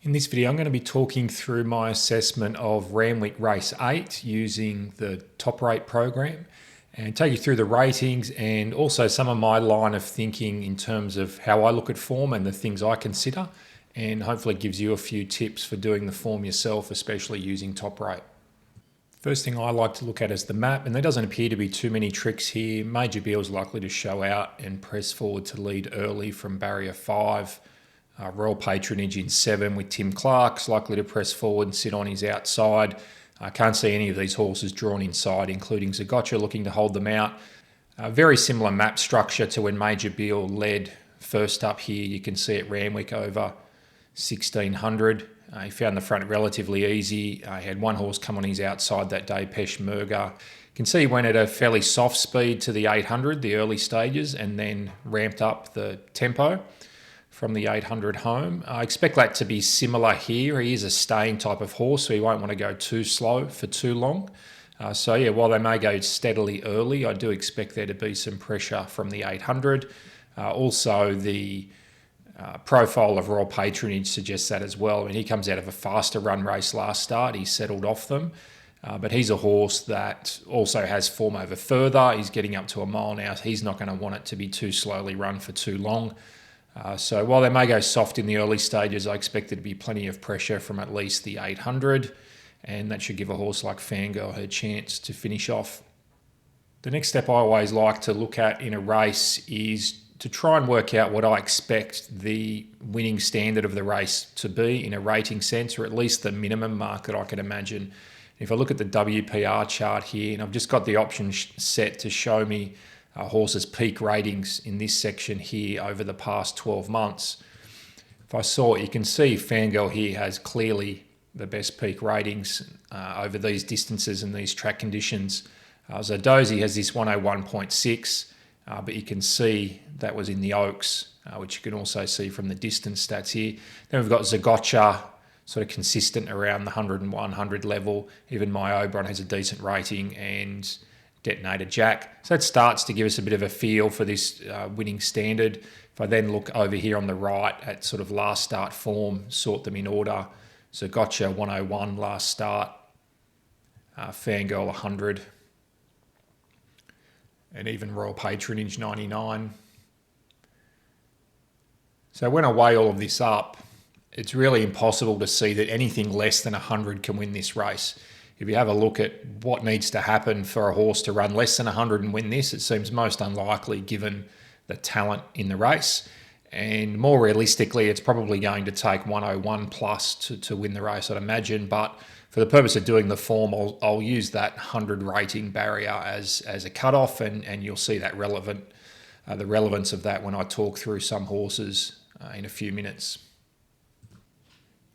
In this video, I'm going to be talking through my assessment of Randwick R8 using the TopRate program and take you through the ratings and also some of my line of thinking in terms of how I look at form and the things I consider, and hopefully gives you a few tips for doing the form yourself, especially using TopRate. First thing I like to look at is the map, and there doesn't appear to be too many tricks here. Major Beal is likely to show out and press forward to lead early from barrier 5. Royal Patronage in 7 with Tim Clark's likely to press forward and sit on his outside. I can't see any of these horses drawn inside, including Zougotcha looking to hold them out. Very similar map structure to when Major Beal led first up here. You can see at Randwick over 1600. He found the front relatively easy. He had one horse come on his outside that day, Peshmerga. You can see he went at a fairly soft speed to the 800, the early stages, and then ramped up the tempo from the 800 home. I expect that to be similar here. He is a staying type of horse, so he won't want to go too slow for too long. So yeah, while they may go steadily early, I do expect there to be some pressure from the 800. Also, the profile of Royal Patronage suggests that as well. I mean, he comes out of a faster run race last start. He settled off them. But he's a horse that also has form over further. He's getting up to a mile now. He's not going to want it to be too slowly run for too long. So while they may go soft in the early stages, I expect there to be plenty of pressure from at least the 800, and that should give a horse like Fangirl her chance to finish off. The next step I always like to look at in a race is to try and work out what I expect the winning standard of the race to be in a rating sense, or at least the minimum mark that I can imagine. If I look at the WPR chart here, and I've just got the option set to show me horses' peak ratings in this section here over the past 12 months. If I saw it, you can see Fangirl here has clearly the best peak ratings over these distances and these track conditions. Zardozi has this 101.6, but you can see that was in the Oaks, which you can also see from the distance stats here. Then we've got Zougotcha, sort of consistent around the 100 and 100 level. Even my Oberon has a decent rating, and Detonator Jack. So that starts to give us a bit of a feel for this winning standard. If I then look over here on the right at sort of last start form, sort them in order. Zougotcha 101 last start, Fangirl 100, and even Royal Patronage 99. So when I weigh all of this up, it's really impossible to see that anything less than 100 can win this race. If you have a look at what needs to happen for a horse to run less than 100 and win this, it seems most unlikely given the talent in the race. And more realistically, it's probably going to take 101 plus to win the race, I'd imagine. But for the purpose of doing the form, I'll use that 100 rating barrier as a cutoff, and you'll see that the relevance of that when I talk through some horses in a few minutes.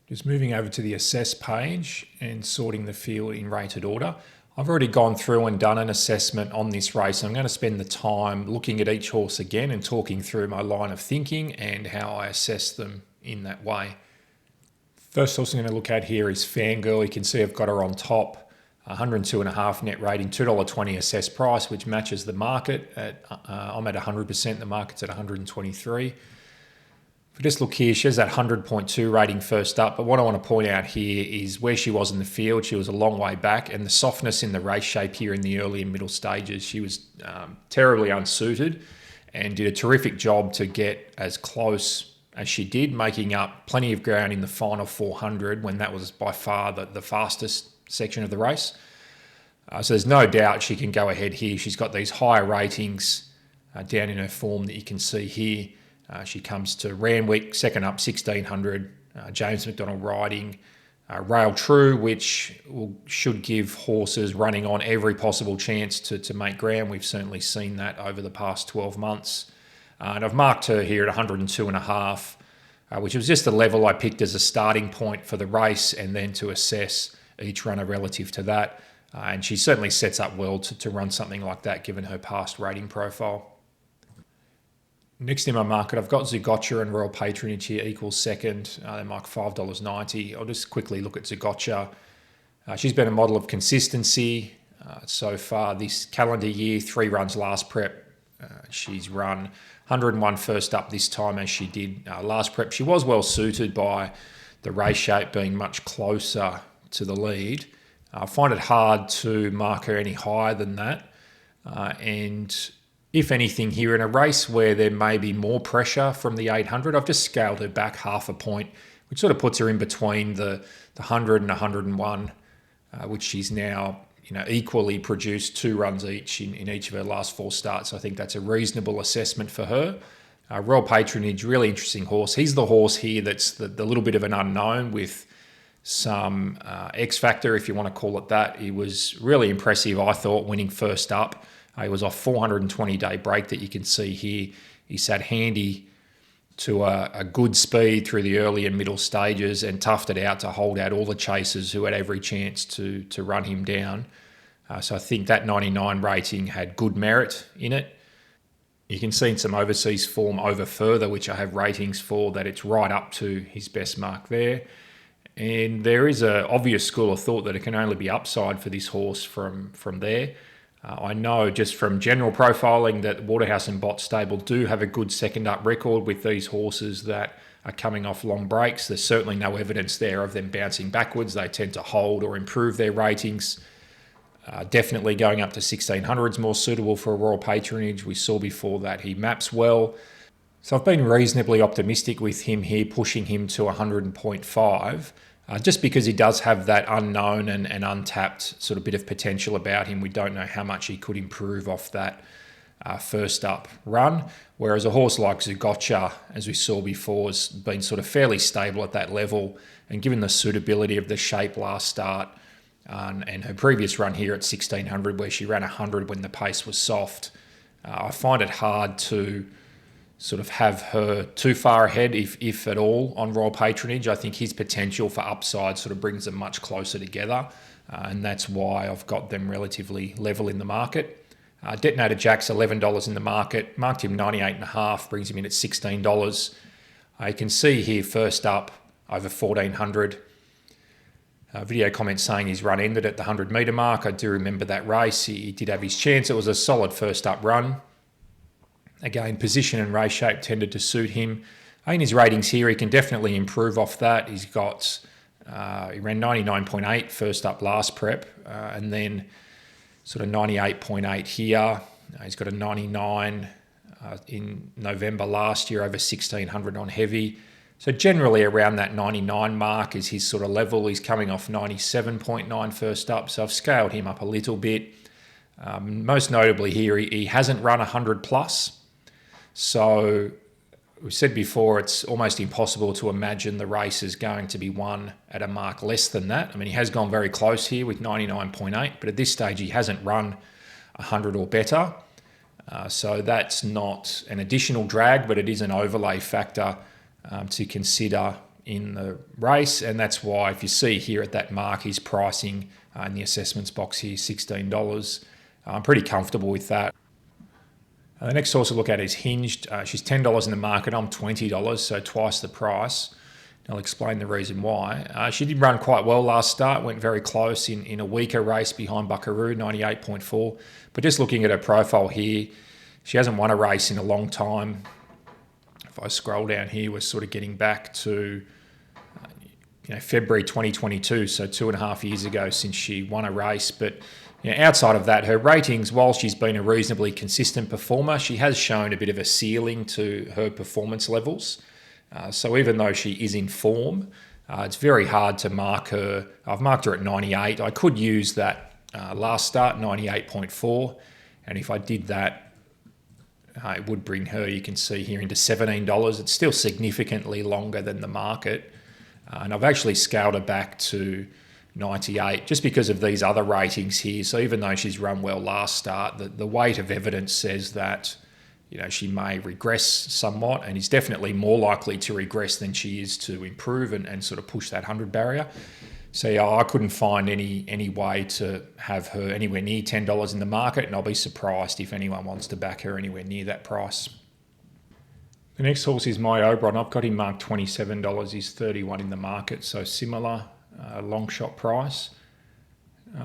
Just moving over to the assess page and sorting the field in rated order. I've already gone through and done an assessment on this race. I'm going to spend the time looking at each horse again and talking through my line of thinking and how I assess them in that way. First horse I'm going to look at here is Fangirl. You can see I've got her on top, 102.5 net rating, $2.20 assess price, which matches the market. I'm at 100%, the market's at 123. If we just look here, she has that 100.2 rating first up, but what I want to point out here is where she was in the field. She was a long way back, and the softness in the race shape here in the early and middle stages. She was terribly unsuited and did a terrific job to get as close as she did, making up plenty of ground in the final 400 when that was by far the fastest section of the race. So there's no doubt she can go ahead here. She's got these higher ratings down in her form that you can see here. She comes to Randwick, second up, 1600, James McDonald riding, Rail True, which should give horses running on every possible chance to make ground. We've certainly seen that over the past 12 months. And I've marked her here at 102.5, which was just the level I picked as a starting point for the race and then to assess each runner relative to that. And she certainly sets up well to run something like that given her past rating profile. Next in my market, I've got Zougotcha and Royal Patronage here, equals second. They mark $5.90. I'll just quickly look at Zougotcha. She's been a model of consistency so far this calendar year, 3 runs last prep. She's run 101 first up this time as she did last prep. She was well suited by the race shape being much closer to the lead. I find it hard to mark her any higher than that. And if anything here in a race where there may be more pressure from the 800, I've just scaled her back half a point, which sort of puts her in between the 100 and 101, which she's now equally produced 2 runs each in each of her last 4 starts. I think that's a reasonable assessment for her. Royal Patronage, really interesting horse. He's the horse here that's the little bit of an unknown with some X factor, if you want to call it that. He was really impressive, I thought, winning first up. He was off 420-day break that you can see here. He sat handy to a good speed through the early and middle stages and toughed it out to hold out all the chasers who had every chance to run him down. So I think that 99 rating had good merit in it. You can see in some overseas form over further, which I have ratings for, that it's right up to his best mark there. And there is an obvious school of thought that it can only be upside for this horse from there. I know just from general profiling that Waterhouse and Bott Stable do have a good second up record with these horses that are coming off long breaks. There's certainly no evidence there of them bouncing backwards. They tend to hold or improve their ratings. Definitely going up to 1600 is more suitable for a Royal Patronage. We saw before that he maps well. So I've been reasonably optimistic with him here, pushing him to 100.5. Just because he does have that unknown and untapped sort of bit of potential about him. We don't know how much he could improve off that first up run. Whereas a horse like Zougotcha, as we saw before, has been sort of fairly stable at that level. And given the suitability of the shape last start and her previous run here at 1600, where she ran 100 when the pace was soft, I find it hard to sort of have her too far ahead, if at all, on Royal Patronage. I think his potential for upside sort of brings them much closer together, and that's why I've got them relatively level in the market. Detonator Jack's $11 in the market, marked him 98.5, brings him in at $16. You can see here first up over 1400. Video comment saying his run ended at the 100 metre mark. I do remember that race. He did have his chance. It was a solid first up run. Again, position and race shape tended to suit him. In his ratings here, he can definitely improve off that. He's got, he ran 99.8 first up last prep, and then sort of 98.8 here. He's got a 99 in November last year, over 1600 on heavy. So generally around that 99 mark is his sort of level. He's coming off 97.9 first up, so I've scaled him up a little bit. Most notably here, he hasn't run 100 plus. So we said before, it's almost impossible to imagine the race is going to be won at a mark less than that. I mean, he has gone very close here with 99.8, but at this stage he hasn't run 100 or better. So that's not an additional drag, but it is an overlay factor to consider in the race. And that's why, if you see here at that mark, he's pricing in the assessments box here, $16. I'm pretty comfortable with that. The next horse to look at is Hinged. She's $10 in the market. I'm $20, so twice the price. I'll explain the reason why. She did run quite well last start, went very close in a weaker race behind Buckaroo, 98.4. But just looking at her profile here, she hasn't won a race in a long time. If I scroll down here, we're sort of getting back to February 2022, so 2.5 years ago since she won a race. But outside of that, her ratings, while she's been a reasonably consistent performer, she has shown a bit of a ceiling to her performance levels. So even though she is in form, it's very hard to mark her. I've marked her at 98. I could use that last start, 98.4. And if I did that, it would bring her, you can see here, into $17. It's still significantly longer than the market. And I've actually scaled her back to 98 just because of these other ratings here. So even though she's run well last start, the weight of evidence says that she may regress somewhat, and is definitely more likely to regress than she is to improve and sort of push that 100 barrier. So I couldn't find any way to have her anywhere near $10 in the market, and I'll be surprised if anyone wants to back her anywhere near that price. The next horse is my Oberon. I've got him marked $27. He's 31 in the market, so similar long shot price.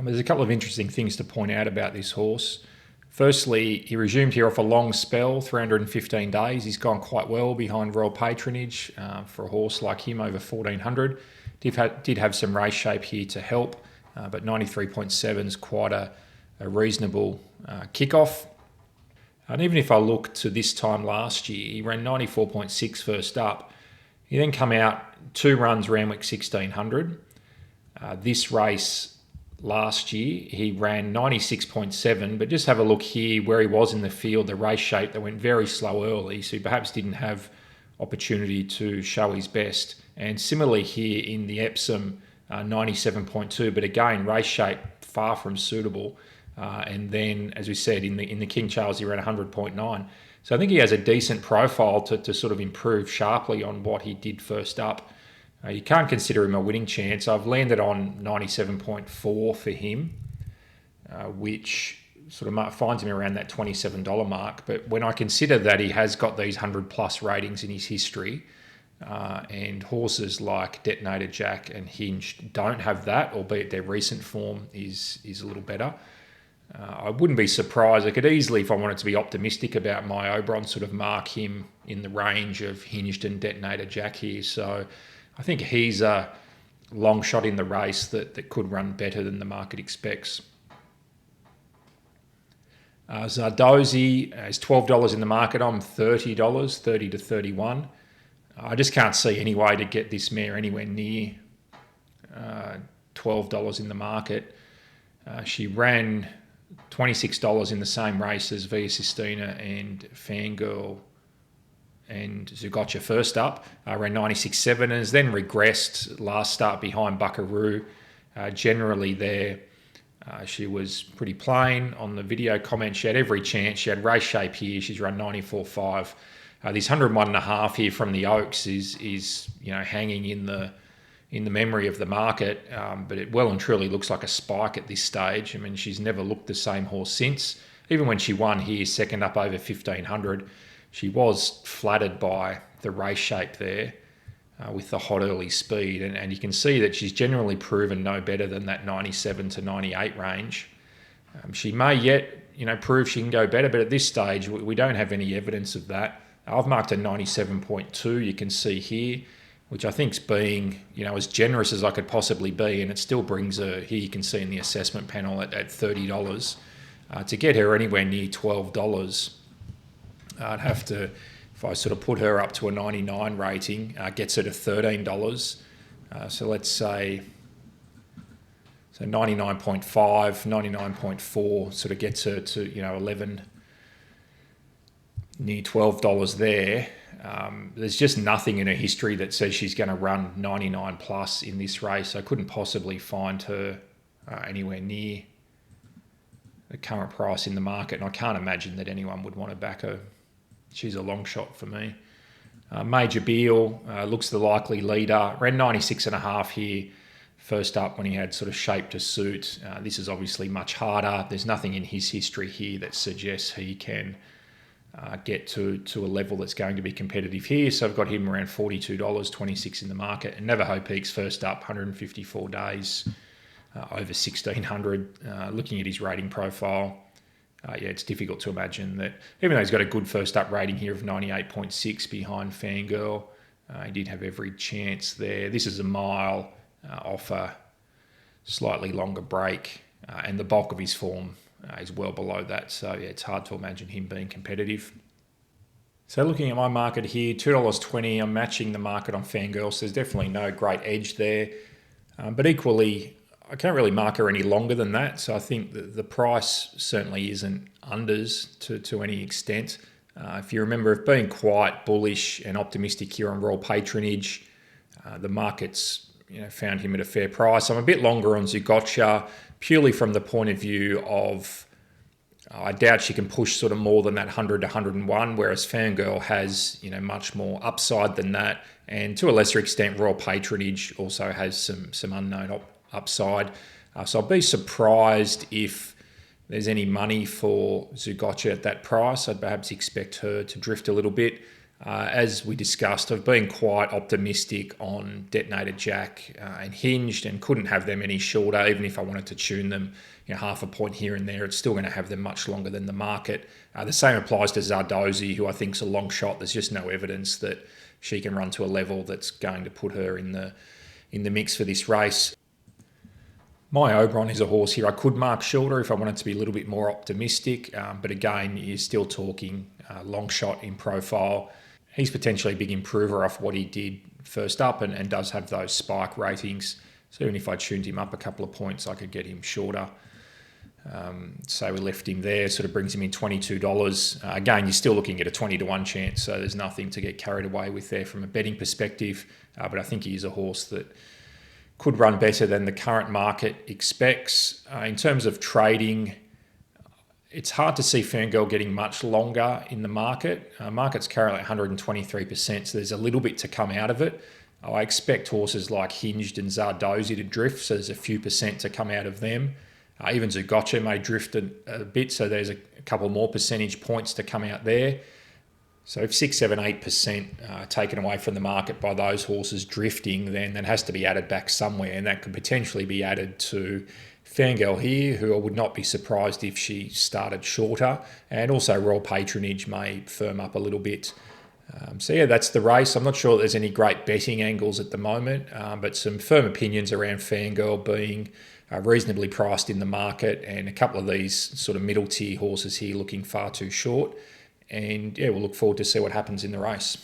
There's a couple of interesting things to point out about this horse. Firstly, he resumed here off a long spell, 315 days. He's gone quite well behind Royal Patronage for a horse like him over 1400. Did have some race shape here to help, but 93.7 is quite a reasonable kickoff. And even if I look to this time last year, he ran 94.6 first up. He then come out 2 runs Randwick 1600. This race last year, he ran 96.7, but just have a look here where he was in the field, the race shape that went very slow early, so he perhaps didn't have opportunity to show his best. And similarly here in the Epsom, 97.2, but again, race shape far from suitable. And then, as we said, in the King Charles, he ran 100.9. So I think he has a decent profile to sort of improve sharply on what he did first up. You can't consider him a winning chance. I've landed on 97.4 for him, which sort of finds him around that $27 mark. But when I consider that he has got these 100 plus ratings in his history, and horses like Detonator Jack and Hinged don't have that, albeit their recent form is a little better. I wouldn't be surprised. I could easily, if I wanted to be optimistic about my Oberon, sort of mark him in the range of Hinged and Detonator Jack here. So I think he's a long shot in the race that could run better than the market expects. Zardozi is $12 in the market. I'm $30, 30 to 31. I just can't see any way to get this mare anywhere near $12 in the market. She ran $26 in the same race as Via Sistina and Fangirl and Zougotcha first up. Ran 96.7 and has then regressed last start behind Buckaroo. Generally there, she was pretty plain. On the video comment, she had every chance. She had race shape here. She's run 94.5. This 101.5 here from the Oaks is hanging in the memory of the market, but it well and truly looks like a spike at this stage. I mean, she's never looked the same horse since. Even when she won here, second up over 1,500, she was flattered by the race shape there with the hot early speed. And you can see that she's generally proven no better than that 97 to 98 range. She may yet, prove she can go better, but at this stage, we don't have any evidence of that. I've marked a 97.2, you can see here, which I think's being, as generous as I could possibly be, and it still brings her, here you can see in the assessment panel at $30. To get her anywhere near $12, I'd have to, if I sort of put her up to a 99 rating, gets her to $13. So let's say, 99.5, 99.4 sort of gets her to, 11, near $12 there. There's just nothing in her history that says she's going to run 99 plus in this race. I couldn't possibly find her anywhere near the current price in the market, and I can't imagine that anyone would want to back her. She's a long shot for me. Major Beal looks the likely leader. Ran 96.5 here first up when he had sort of shape to suit. This is obviously much harder. There's nothing in his history here that suggests he can get to a level that's going to be competitive here. So I've got him around $42, 26 in the market. And Navajo Peak's first up, 154 days, over 1,600. Looking at his rating profile, it's difficult to imagine that, even though he's got a good first up rating here of 98.6 behind Fangirl, he did have every chance there. This is a mile off a slightly longer break, and the bulk of his form is well below that. So it's hard to imagine him being competitive. So looking at my market here, $2.20, I'm matching the market on Fangirl, so there's definitely no great edge there. But equally, I can't really mark her any longer than that. So I think that the price certainly isn't unders to any extent. If you remember, I've been quite bullish and optimistic here on Royal Patronage. The market's found him at a fair price. I'm a bit longer on Zougotcha, purely from the point of view of I doubt she can push sort of more than that 100 to 101, whereas Fangirl has much more upside than that, and to a lesser extent Royal Patronage also has some unknown upside. So I'd be surprised if there's any money for Zougotcha at that price. I'd perhaps expect her to drift a little bit. As we discussed, I've been quite optimistic on Detonator Jack and Hinged, and couldn't have them any shorter. Even if I wanted to tune them, half a point here and there, it's still going to have them much longer than the market. The same applies to Zardozi, who I think is a long shot. There's just no evidence that she can run to a level that's going to put her in the mix for this race. My Oberon is a horse here I could mark shorter if I wanted to be a little bit more optimistic, but again, you're still talking long shot in profile. He's potentially a big improver off what he did first up, and does have those spike ratings. So even if I tuned him up a couple of points, I could get him shorter. So we left him there, sort of brings him in $22. Again, you're still looking at a 20-1 chance, so there's nothing to get carried away with there from a betting perspective. But I think he is a horse that could run better than the current market expects. In terms of trading, it's hard to see Fangirl getting much longer in the market. Market's currently at 123%, so there's a little bit to come out of it. I expect horses like Hinged and Zardozi to drift, so there's a few percent to come out of them. Even Zougotcha may drift a bit, so there's a couple more percentage points to come out there. So if 6, 7, 8% taken away from the market by those horses drifting, then that has to be added back somewhere, and that could potentially be added to Fangirl here, who I would not be surprised if she started shorter, and also Royal Patronage may firm up a little bit. So yeah, that's the race. I'm not sure there's any great betting angles at the moment, but some firm opinions around Fangirl being reasonably priced in the market, and a couple of these sort of middle tier horses here looking far too short. And yeah, we'll look forward to see what happens in the race.